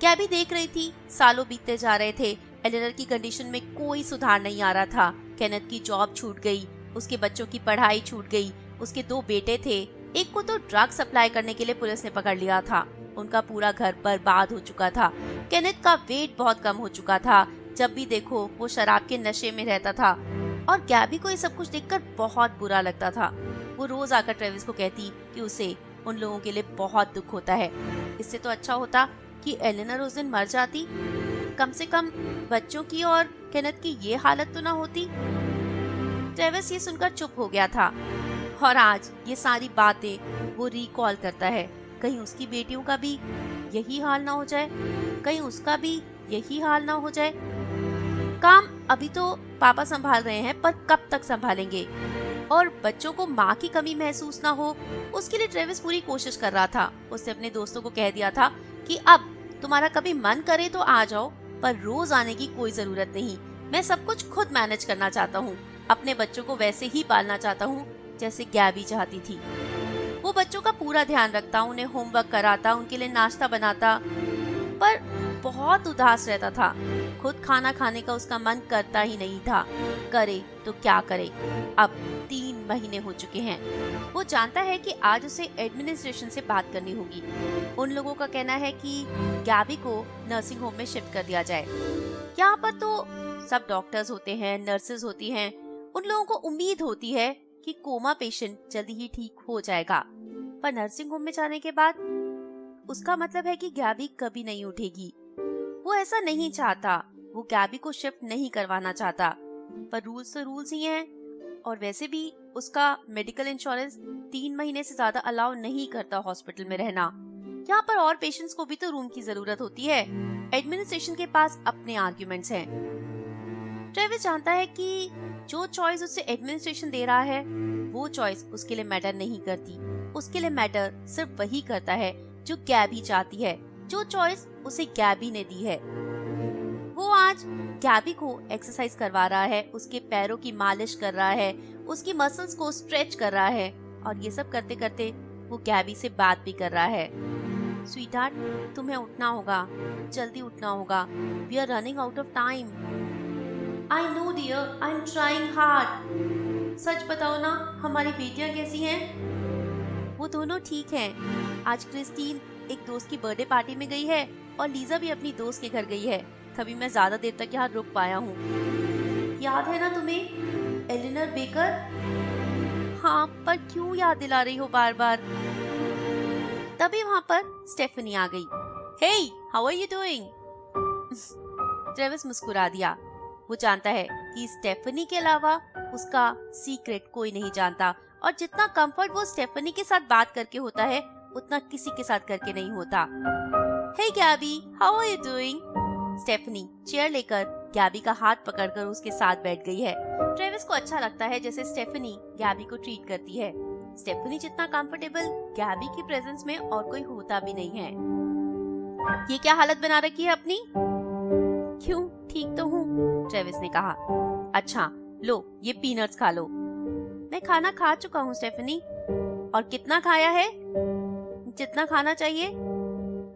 गैबी देख रही थी सालों बीतते जा रहे थे, एलिनर की कंडीशन में कोई सुधार नहीं आ रहा था। केनेथ की जॉब छूट गई, उसके बच्चों की पढ़ाई छूट गई, उसके 2 बेटे थे, एक को तो ड्रग सप्लाई करने के लिए पुलिस ने पकड़ लिया था, उनका पूरा घर बर्बाद हो चुका था। केनेथ का वेट बहुत कम हो चुका था, जब भी देखो वो शराब के नशे में रहता था और गैबी को ये सब कुछ देखकर बहुत बुरा लगता था। वो रोज आकर ट्रेविस को कहती कि उसे उन लोगों के लिए बहुत दुख होता है। इससे तो अच्छा होता कि एलिनर उस दिन मर जाती, कम से कम बच्चों की और केनेथ की ये हालत तो ना होती। ट्रेविस ये सुनकर चुप हो गया था और आज ये सारी बातें वो रिकॉल करता है। कहीं उसकी बेटियों का भी यही हाल ना हो जाए, कहीं उसका भी यही हाल ना हो जाए। काम अभी तो पापा संभाल रहे हैं, पर कब तक संभालेंगे? और बच्चों को माँ की कमी महसूस ना हो, उसके लिए ट्रेविस पूरी कोशिश कर रहा था। उसने अपने दोस्तों को कह दिया था कि अब तुम्हारा कभी मन करे तो आ जाओ, पर रोज आने की कोई जरूरत नहीं। मैं सब कुछ खुद मैनेज करना चाहता हूँ, अपने बच्चों को वैसे ही पालना चाहता हूँ जैसे गैबी चाहती थी। वो बच्चों का पूरा ध्यान रखता, उन्हें होमवर्क कराता, उनके लिए नाश्ता बनाता, पर बहुत उदास रहता था। खुद खाना खाने का उसका मन करता ही नहीं था। करे तो क्या करे? अब 3 महीने हो चुके हैं। वो जानता है कि आज उसे एडमिनिस्ट्रेशन से बात करनी होगी। उन लोगों का कहना है कि गैबी को नर्सिंग होम में शिफ्ट कर दिया जाए। यहाँ पर तो सब डॉक्टर्स होते हैं, नर्सेज होती हैं, उन लोगों को उम्मीद होती है कि कोमा पेशेंट जल्दी ही ठीक हो जाएगा। पर नर्सिंग होम में जाने के बाद उसका मतलब है कि गैबी कभी नहीं उठेगी। वो ऐसा नहीं चाहता, वो गैबी को शिफ्ट नहीं करवाना चाहता, पर रूल्स तो रूल्स ही हैं। और वैसे भी उसका मेडिकल इंश्योरेंस 3 महीने से ज्यादा अलाउ नहीं करता हॉस्पिटल में रहना। यहाँ पर और पेशेंट्स को भी तो रूम की जरूरत होती है। एडमिनिस्ट्रेशन के पास अपने आर्ग्यूमेंट्स हैं। ट्रेविस जानता है कि जो चॉइस उसे एडमिनिस्ट्रेशन दे रहा है वो चॉइस उसके लिए मैटर नहीं करती। उसके लिए मैटर सिर्फ वही करता है जो गैबी चाहती है, जो चॉइस उसे गैबी ने दी है। वो आज गैबी को एक्सरसाइज करवा रहा है, उसके पैरों की मालिश कर रहा है, उसकी मसल्स को स्ट्रेच कर रहा है, और ये सब करते करते वो गैबी से बात भी कर रहा है। स्वीटहार्ट, तुम्हें उठना होगा, जल्दी उठना होगा। We are running out of time. I know dear, I am trying hard. सच बताओ ना, हमारी बेटियां कैसी हैं? वो दोनों ठीक हैं। आज क्रिस्टीन एक दोस्त की बर्थडे पार्टी में गई है और लीजा भी अपनी दोस्त के घर गई है, तभी मैं ज्यादा देर तक यहाँ रुक पाया हूँ। याद है ना तुम्हें एलिनर बेकर? हाँ, पर क्यों याद दिला रही हो बार बार? तभी वहाँ पर स्टेफनी आ गई। Hey, how are you doing? Travis मुस्कुरा दिया। वो जानता है कि स्टेफनी के अलावा उसका सीक्रेट कोई नहीं जानता, और जितना कंफर्ट वो स्टेफनी के साथ बात करके होता है उतना किसी के साथ करके नहीं होता। Hey Gabby, how are you doing? Stephanie chair लेकर गैबी का हाथ पकड़कर उसके साथ बैठ गई है। ट्रेविस को अच्छा लगता है जैसे स्टेफनी गैबी को ट्रीट करती है। स्टेफनी जितना कंफर्टेबल गैबी की प्रेजेंस में और कोई होता भी नहीं है। ये क्या हालत बना रखी है अपनी? क्यों, ठीक तो हूँ, ट्रेविस ने कहा। अच्छा लो, ये पीनट्स खा लो। मैं खाना खा चुका हूँ स्टेफनी। और कितना खाया है? जितना खाना चाहिए।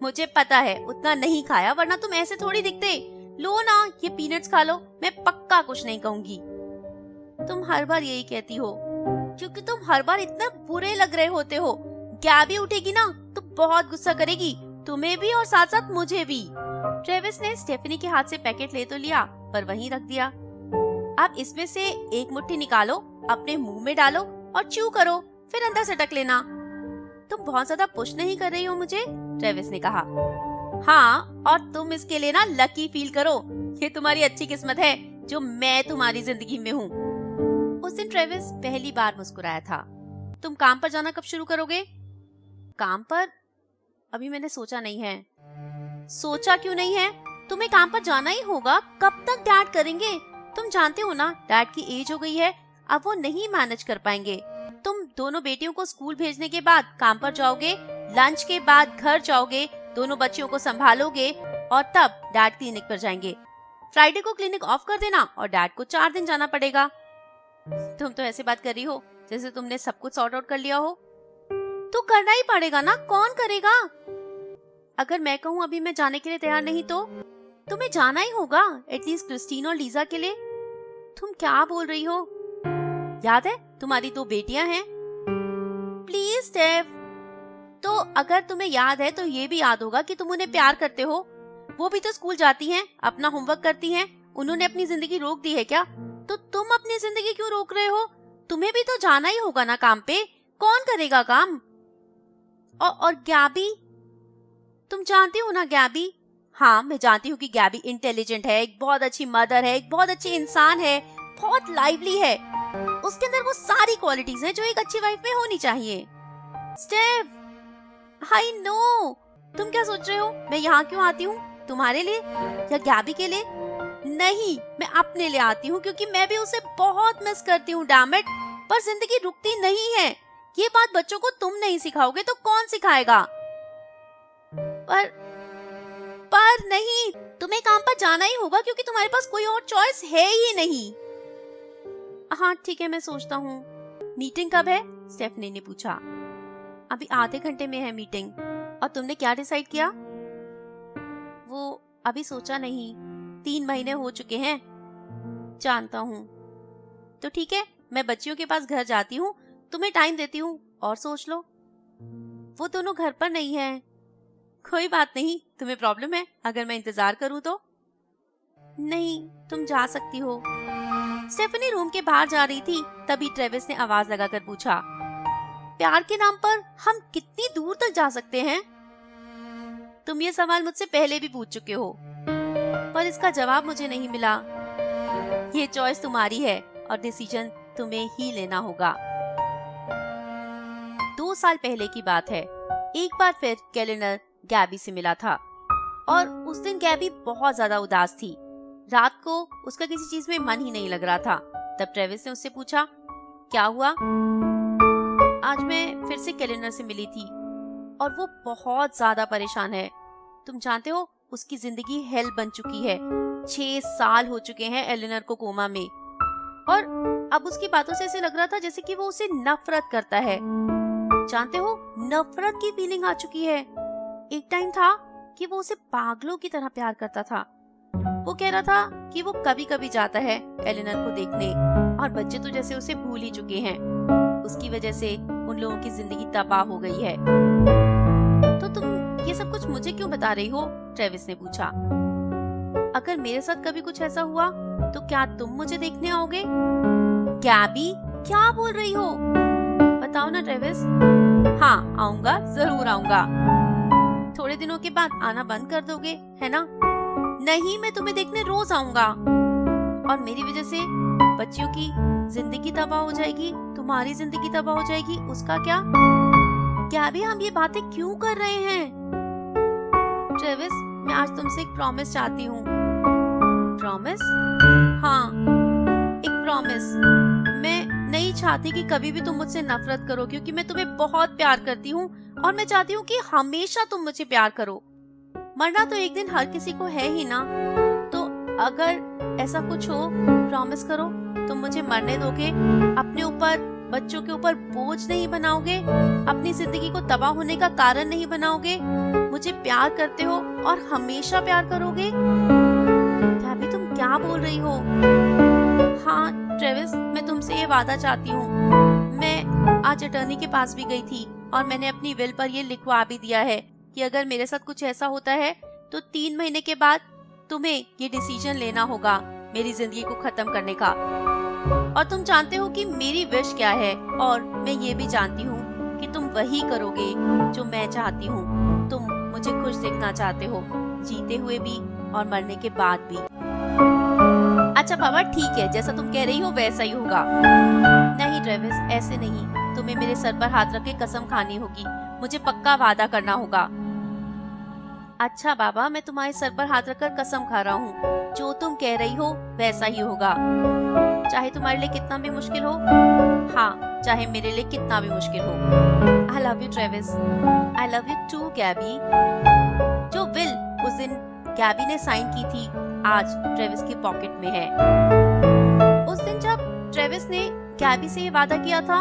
मुझे पता है उतना नहीं खाया, वरना तुम ऐसे थोड़ी दिखते। लो ना, ये पीनट्स खा लो, मैं पक्का कुछ नहीं कहूंगी। तुम हर बार यही कहती हो, क्योंकि तुम हर बार इतने बुरे लग रहे होते हो। गैबी उठेगी ना तो बहुत गुस्सा करेगी, तुम्हें भी और साथ साथ मुझे भी। ट्रेविस ने स्टेफनी के हाथ से पैकेट ले तो लिया, पर वहीं रख दिया। अब इसमें से एक मुट्ठी निकालो, अपने मुंह में डालो और च्यू करो, फिर अंदर से ढक लेना। तुम बहुत ज्यादा पुश नहीं कर रही हो मुझे, ट्रेविस ने कहा। हाँ, और तुम इसके लिए ना लकी फील करो। ये तुम्हारी अच्छी किस्मत है जो मैं तुम्हारी जिंदगी में हूँ। उस दिन ट्रेविस पहली बार मुस्कुराया था। तुम काम पर जाना कब शुरू करोगे? काम पर? अभी मैंने सोचा नहीं है। सोचा क्यों नहीं है? तुम्हें काम पर जाना ही होगा। कब तक डैड करेंगे? तुम जानते हो ना, डैड की एज हो गई है, अब वो नहीं मैनेज कर पाएंगे। तुम दोनों बेटियों को स्कूल भेजने के बाद काम पर जाओगे, लंच के बाद घर जाओगे, दोनों बच्चियों को संभालोगे और तब डैड क्लिनिक पर जाएंगे। फ्राइडे को क्लिनिक ऑफ कर देना और डैड को 4 दिन जाना पड़ेगा। तुम तो ऐसे बात कर रही हो जैसे तुमने सब कुछ सॉर्ट आउट कर लिया हो। तो करना ही पड़ेगा ना, कौन करेगा? अगर मैं कहूँ अभी मैं जाने के लिए तैयार नहीं तो तुम्हें जाना ही होगा, एटलीस्ट क्रिस्टीन और लीजा के लिए। तुम क्या बोल रही हो? याद है तुम्हारी 2 बेटियां हैं। Please Steph. तो अगर तुम्हें याद है तो ये भी याद होगा कि तुम उन्हें प्यार करते हो। वो भी तो स्कूल जाती हैं, अपना होमवर्क करती हैं। उन्होंने अपनी जिंदगी रोक दी है क्या? तो तुम अपनी जिंदगी क्यों रोक रहे हो? तुम्हें भी तो जाना ही होगा ना काम पे। कौन करेगा काम? और गैबी, तुम जानती हो ना गैबी। हाँ, मैं जानती हूँ कि गैबी इंटेलिजेंट है, एक बहुत अच्छी मदर है, एक बहुत अच्छी इंसान है, बहुत लाइवली है। उसके अंदर वो सारी क्वालिटीज हैं जो एक अच्छी वाइफ में होनी चाहिए। Steph, I know. तुम क्या सोच रहे हो मैं यहाँ क्यों आती हूँ? तुम्हारे लिए या गैबी के लिए? नहीं, मैं अपने लिए आती हूँ, क्योंकि मैं भी उसे बहुत मिस करती हूँ। डैम इट, पर जिंदगी रुकती नहीं है। ये बात बच्चों को तुम नहीं सिखाओगे तो कौन सिखाएगा? पर नहीं, तुम्हें काम पर जाना ही होगा, क्योंकि तुम्हारे पास कोई और चॉइस है ही नहीं। हाँ ठीक है, मैं सोचता हूँ। मीटिंग कब है? स्टेफनी ने पूछा। अभी आधे घंटे में है मीटिंग। और तुमने क्या डिसाइड किया? वो अभी सोचा नहीं, 3 महीने हो चुके हैं। जानता हूँ। तो ठीक है, मैं बच्चियों के पास घर जाती हूँ, तुम्हें टाइम देती हूँ और सोच लो। वो दोनों घर पर नहीं है। कोई बात नहीं, तुम्हें प्रॉब्लम है अगर मैं इंतजार करूँ तो? नहीं, तुम जा सकती हो। स्टेफनी रूम के बाहर जा रही थी, तभी ट्रेविस ने आवाज लगाकर पूछा, प्यार के नाम पर हम कितनी दूर तक जा सकते हैं? तुम ये सवाल मुझसे पहले भी पूछ चुके हो, पर इसका जवाब मुझे नहीं मिला। ये चॉइस तुम्हारी है और डिसीजन तुम्हें ही लेना होगा। 2 साल पहले की बात है। एक बार फिर कैलेंडर गैबी से मिला था और उस दिन गैबी बहुत ज्यादा उदास थी। रात को उसका किसी चीज में मन ही नहीं लग रहा था। तब ट्रेविस ने उससे पूछा, क्या हुआ? आज मैं फिर से कैलेंडर से मिली थी और वो बहुत ज्यादा परेशान है। तुम जानते हो, उसकी जिंदगी हेल बन चुकी है। 6 साल हो चुके हैं एलिनर को कोमा में, और अब उसकी बातों से ऐसे लग रहा था जैसे कि वो उसे नफरत करता है। जानते हो, नफरत की फीलिंग आ चुकी है। एक टाइम था कि वो उसे पागलों की तरह प्यार करता था। वो कह रहा था कि वो कभी कभी जाता है एलिनर को देखने, और बच्चे तो जैसे उसे भूल ही चुके हैं। उसकी वजह से उन लोगों की जिंदगी तबाह हो गई है। तो तुम ये सब कुछ मुझे क्यों बता रही हो? ट्रेविस ने पूछा। अगर मेरे साथ कभी कुछ ऐसा हुआ तो क्या तुम मुझे देखने आओगे? गैबी, क्या बोल रही हो? बताओ ना ट्रेविस। हाँ, आऊंगा, जरूर आऊंगा। थोड़े दिनों के बाद आना बंद कर दोगे, है ना? नहीं, मैं तुम्हें देखने रोज आऊंगा। और मेरी वजह से बच्चियों की जिंदगी तबाह हो जाएगी, तुम्हारी जिंदगी तबाह हो जाएगी, उसका क्या? क्या भी हम ये बातें क्यों कर रहे हैं? ट्रेविस, मैं आज तुमसे एक प्रॉमिस चाहती हूँ। प्रॉमिस? हाँ, एक प्रॉमिस। मैं नहीं चाहती कि कभी भी तुम मुझसे नफरत करो, क्योंकि मैं तुम्हें बहुत प्यार करती हूँ और मैं चाहती हूँ कि हमेशा तुम मुझे प्यार करो। मरना तो एक दिन हर किसी को है ही ना, तो अगर ऐसा कुछ हो, प्रॉमिस करो तुम मुझे मरने दोगे, अपने ऊपर, बच्चों के ऊपर बोझ नहीं बनाओगे, अपनी जिंदगी को तबाह होने का कारण नहीं बनाओगे, मुझे प्यार करते हो और हमेशा प्यार करोगे। गैबी तुम क्या बोल रही हो? हाँ ट्रेविस, मैं तुमसे ये वादा चाहती हूँ। मैं आज अटर्नी के पास भी गई थी और मैंने अपनी विल पर ये लिखवा भी दिया है कि अगर मेरे साथ कुछ ऐसा होता है तो 3 महीने के बाद तुम्हें ये डिसीजन लेना होगा मेरी जिंदगी को खत्म करने का। और तुम जानते हो कि मेरी विश क्या है, और मैं ये भी जानती हूँ कि तुम वही करोगे जो मैं चाहती हूँ। तुम मुझे खुश देखना चाहते हो, जीते हुए भी और मरने के बाद भी। अच्छा पापा ठीक है, जैसा तुम कह रही हो वैसा ही होगा। नहीं ट्रेविस, ऐसे नहीं, तुम्हें मेरे सर पर हाथ रख के कसम खानी होगी, मुझे पक्का वादा करना होगा। अच्छा बाबा, मैं तुम्हारे सर पर हाथ रखकर कसम खा रहा हूँ, जो तुम कह रही हो वैसा ही होगा, चाहे तुम्हारे लिए कितना भी मुश्किल हो। हाँ, चाहे मेरे लिए कितना भी मुश्किल हो। I love you Travis. I love you too Gabby. जो विल उस दिन गैबी ने साइन की थी आज ट्रेविस की पॉकेट में है। उस दिन जब ट्रेविस ने गैबी से ये वादा किया था,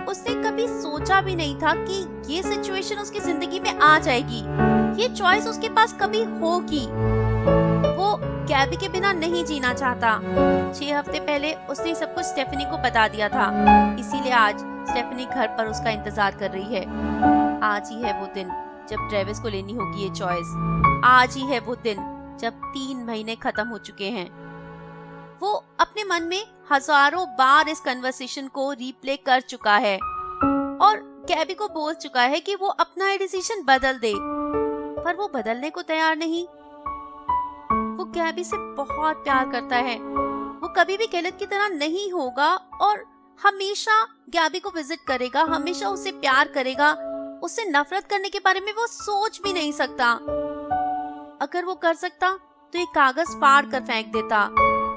उसने कभी सोचा भी नहीं था कि ये सिचुएशन उसकी जिंदगी में आ जाएगी, ये चॉइस उसके पास कभी होगी। वो गैबी के बिना नहीं जीना चाहता। 6 हफ्ते पहले उसने सब कुछ स्टेफनी को बता दिया था, इसीलिए आज स्टेफनी घर पर उसका इंतजार कर रही है। आज ही है वो दिन जब ट्रेविस को लेनी होगी ये चॉइस। आज ही है वो दिन जब 3 महीने खत्म हो चुके हैं। वो अपने मन में हजारों बार इस कन्वर्सेशन को रीप्ले कर चुका है और गैबी को बोल चुका है कि वो अपना ये डिसीजन बदल दे, पर वो बदलने को तैयार नहीं। वो गैबी से बहुत प्यार करता है, वो कभी भी गलत की तरह नहीं होगा और हमेशा गैबी को विजिट करेगा, हमेशा उसे प्यार करेगा, उससे नफरत करने के बारे में वो सोच भी नहीं सकता। अगर वो कर सकता तो एक कागज फाड़ कर फेंक देता।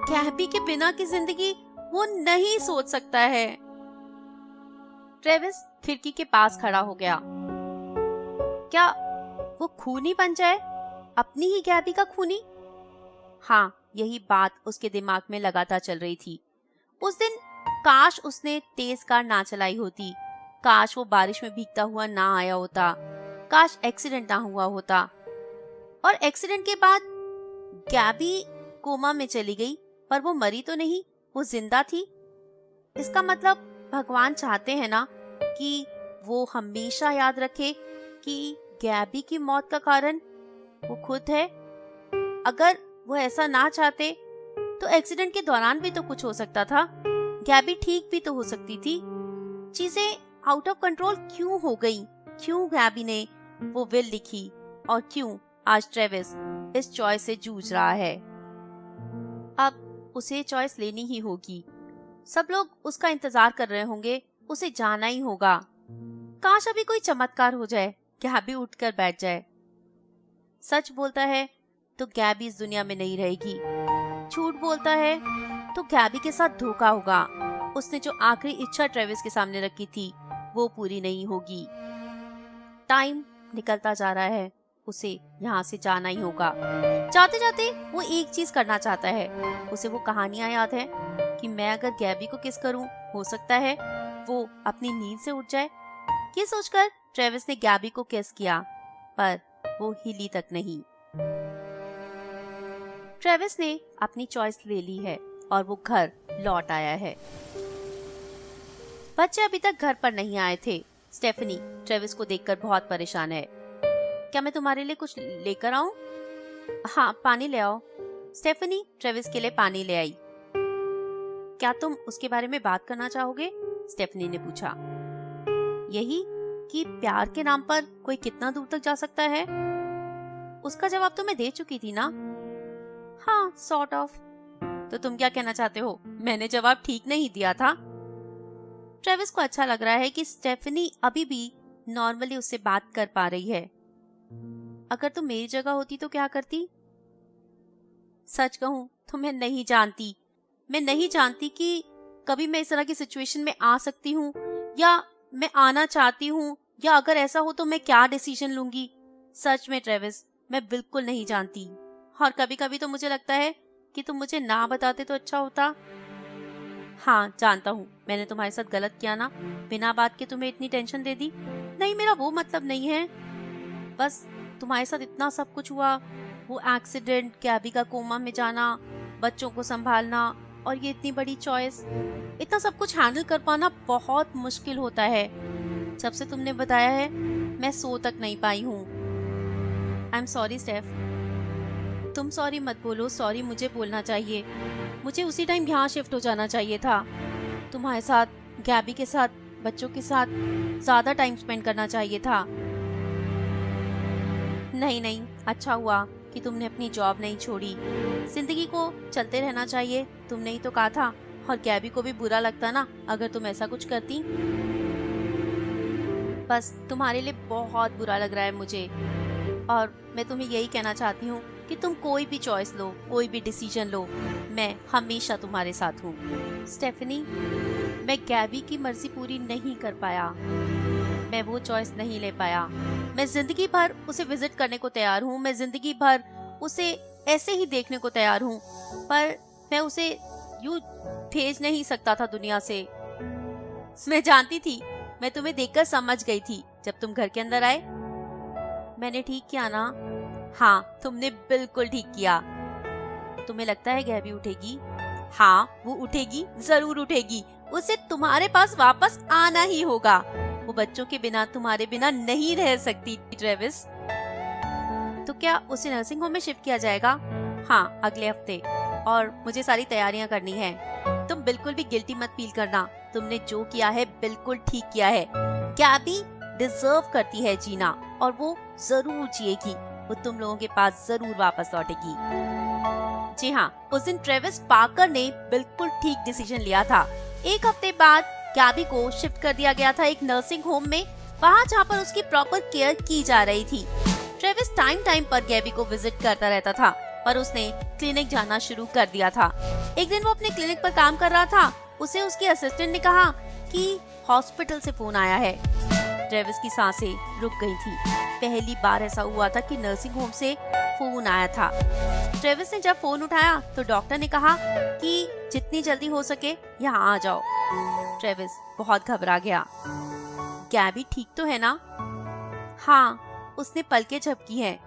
गैबी के बिना की जिंदगी वो नहीं सोच सकता है। ट्रेविस खिड़की के पास खड़ा हो गया। क्या वो खूनी बन जाए, अपनी ही गैबी का खूनी? हाँ, यही बात उसके दिमाग में लगातार चल रही थी। उस दिन काश उसने तेज कार ना चलाई होती, काश वो बारिश में भीगता हुआ ना आया होता, काश एक्सीडेंट ना हुआ होता। और एक्सीडेंट के बाद गैबी कोमा में चली गई, पर वो मरी तो नहीं, वो जिंदा थी। इसका मतलब भगवान चाहते हैं ना कि वो हमेशा याद रखे कि गैबी की मौत का कारण वो खुद है। अगर वो ऐसा ना चाहते तो एक्सीडेंट के दौरान भी तो कुछ हो सकता था, गैबी ठीक भी तो हो सकती थी। चीजें आउट ऑफ कंट्रोल क्यों हो गई? क्यों गैबी ने वो विल लिखी और क्यों आज ट्रेविस इस चॉइस से जूझ रहा है? अब उसे चॉइस लेनी ही होगी। सब लोग उसका इंतजार कर रहे होंगे, उसे जाना ही होगा। काश अभी कोई चमत्कार हो जाए, गैबी उठकर बैठ जाए। सच बोलता है तो गैबी इस दुनिया में नहीं रहेगी, झूठ बोलता है तो गैबी के साथ धोखा होगा। उसने जो आखिरी इच्छा ट्रेविस के सामने रखी थी वो पूरी नहीं होगी। टाइम निकलता जा रहा है, उसे यहाँ से जाना ही होगा। जाते जाते वो एक चीज करना चाहता है। उसे वो कहानियां याद है कि मैं अगर गैबी को किस करूं, हो सकता है वो अपनी नींद से उठ जाए। ये सोचकर ट्रेविस ने गैबी को किस किया, पर वो हिली तक नहीं। ट्रेविस ने अपनी चॉइस ले ली है और वो घर लौट आया है। बच्चे अभी तक घर पर नहीं आए थे। स्टेफनी ट्रेविस को देखकर बहुत परेशान है। क्या मैं तुम्हारे लिए कुछ लेकर आऊं? हाँ, पानी ले आओ। स्टेफनी ट्रेविस के लिए पानी ले आई। क्या तुम उसके बारे में बात करना चाहोगे? स्टेफनी ने पूछा। यही कि प्यार के नाम पर कोई कितना दूर तक जा सकता है? उसका जवाब तो मैं दे चुकी थी ना। हाँ, सॉर्ट ऑफ। तो तुम क्या कहना चाहते हो? मैंने जवाब ठीक नहीं दिया था? ट्रेविस को अच्छा लग रहा है कि स्टेफनी अभी भी नॉर्मली उससे बात कर पा रही है। अगर तुम मेरी जगह होती तो क्या करती? सच कहूं तो मैं नहीं जानती कि कभी मैं इस तरह की सिचुएशन में आ सकती हूँ या मैं आना चाहती हूँ, या अगर ऐसा हो तो मैं क्या डिसीजन लूंगी। सच में ट्रेविस, मैं बिल्कुल नहीं जानती। और कभी कभी तो मुझे लगता है कि तुम मुझे ना बताते तो अच्छा होता। हाँ जानता हूँ, मैंने तुम्हारे साथ गलत किया ना, बिना बात के तुम्हें इतनी टेंशन दे दी। नहीं, मेरा वो मतलब नहीं है। बस तुम्हारे साथ इतना सब कुछ हुआ, वो एक्सीडेंट, गैबी का कोमा में जाना, बच्चों को संभालना, और ये इतनी बड़ी चॉइस, इतना सब कुछ हैंडल कर पाना बहुत मुश्किल होता है। जब से तुमने बताया है मैं सो तक नहीं पाई हूँ। I am sorry Steph. तुम सॉरी मत बोलो, सॉरी मुझे बोलना चाहिए। मुझे उसी टाइम यहाँ शिफ्ट हो जाना चाहिए था, तुम्हारे साथ, गैबी के साथ, बच्चों के साथ ज्यादा टाइम स्पेंड करना चाहिए था। नहीं, अच्छा हुआ कि तुमने अपनी जॉब नहीं छोड़ी। जिंदगी को चलते रहना चाहिए, तुमने ही तो कहा था। और गैबी को भी बुरा लगता ना अगर तुम ऐसा कुछ करती। बस तुम्हारे लिए बहुत बुरा लग रहा है मुझे, और मैं तुम्हें यही कहना चाहती हूँ कि तुम कोई भी चॉइस लो, कोई भी डिसीजन लो, मैं हमेशा तुम्हारे साथ हूँ। स्टेफनी, मैं गैबी की मर्जी पूरी नहीं कर पाया, मैं वो चॉइस नहीं ले पाया। मैं जिंदगी भर उसे विजिट करने को तैयार हूँ, मैं जिंदगी भर उसे ऐसे ही देखने को तैयार हूँ, पर मैं उसे यूं भेज नहीं सकता था दुनिया से। मैं जानती थी, मैं तुम्हें देखकर समझ गई थी जब तुम घर के अंदर आए। मैंने ठीक किया ना? हाँ, तुमने बिल्कुल ठीक किया। तुम्हें लगता है गैबी उठेगी? हाँ, वो उठेगी, जरूर उठेगी। उसे तुम्हारे पास वापस आना ही होगा। वो बच्चों के बिना, तुम्हारे बिना नहीं रह सकती ट्रेविस। तो क्या उसे नर्सिंग होम में शिफ्ट किया जाएगा? हाँ, अगले हफ्ते, और मुझे सारी तैयारियां करनी है। तुम बिल्कुल भी गिल्टी मत फील करना, तुमने जो किया है बिल्कुल ठीक किया है। गैबी डिजर्व करती है जीना, और वो जरूर जिएगी। वो तुम लोगों के पास जरूर वापस लौटेगी। जी हाँ, उस दिन ट्रेविस पार्कर ने बिल्कुल ठीक डिसीजन लिया था। एक हफ्ते बाद गैबी को शिफ्ट कर दिया गया था एक नर्सिंग होम में, वहाँ जहाँ पर उसकी प्रॉपर केयर की जा रही थी। ट्रेविस टाइम पर गैबी को विजिट करता रहता था, पर उसने क्लिनिक जाना शुरू कर दिया था। एक दिन वो अपने क्लिनिक पर काम कर रहा था, उसे उसकी असिस्टेंट ने कहा कि हॉस्पिटल से फोन आया है। ट्रेविस की सांसें रुक गई थी। पहली बार ऐसा हुआ था कि नर्सिंग होम से फोन आया था। ट्रेविस ने जब फोन उठाया तो डॉक्टर ने कहा कि जितनी जल्दी हो सके यहाँ आ जाओ। ट्रेविस बहुत घबरा गया। गैबी ठीक तो है ना? हाँ, उसने पलकें झपकी हैं।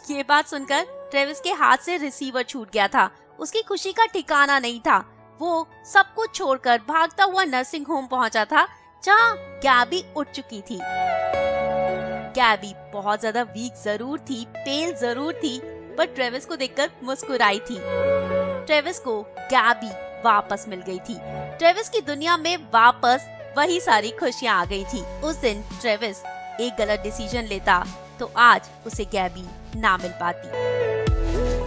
ये बात सुनकर ट्रेविस के हाथ से रिसीवर छूट गया था। उसकी खुशी का ठिकाना नहीं था। वो सब कुछ छोड़कर भागता हुआ नर्सिंग होम पहुंचा था, जहां गैबी उठ चुकी थी। गैबी बहुत ज्यादा वीक जरूर थी, पेल जरूर थी, पर ट्रेविस को देखकर मुस्कुराई थी। ट्रेविस को गैबी वापस मिल गई थी। ट्रेविस की दुनिया में वापस वही सारी खुशियां आ गई थी। उस दिन ट्रेविस एक गलत डिसीजन लेता तो आज उसे गैबी ना मिल पाती।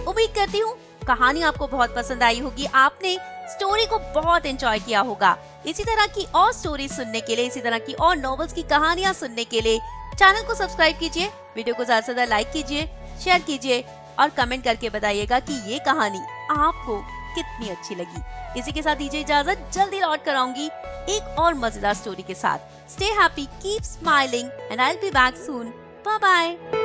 उम्मीद करती हूँ कहानी आपको बहुत पसंद आई होगी, आपने स्टोरी को बहुत एंजॉय किया होगा। इसी तरह की और स्टोरी सुनने के लिए, इसी तरह की और नॉवेल्स की कहानियाँ सुनने के लिए चैनल को सब्सक्राइब कीजिए, वीडियो को ज्यादा से ज्यादा लाइक कीजिए, शेयर कीजिए और कमेंट करके बताइएगा कि ये कहानी आपको कितनी अच्छी लगी। इसी के साथ दीजिए इजाजत, जल्दी लौट कर आऊंगी एक और मजेदार स्टोरी के साथ। Stay happy, keep smiling and I will be back soon. Bye bye.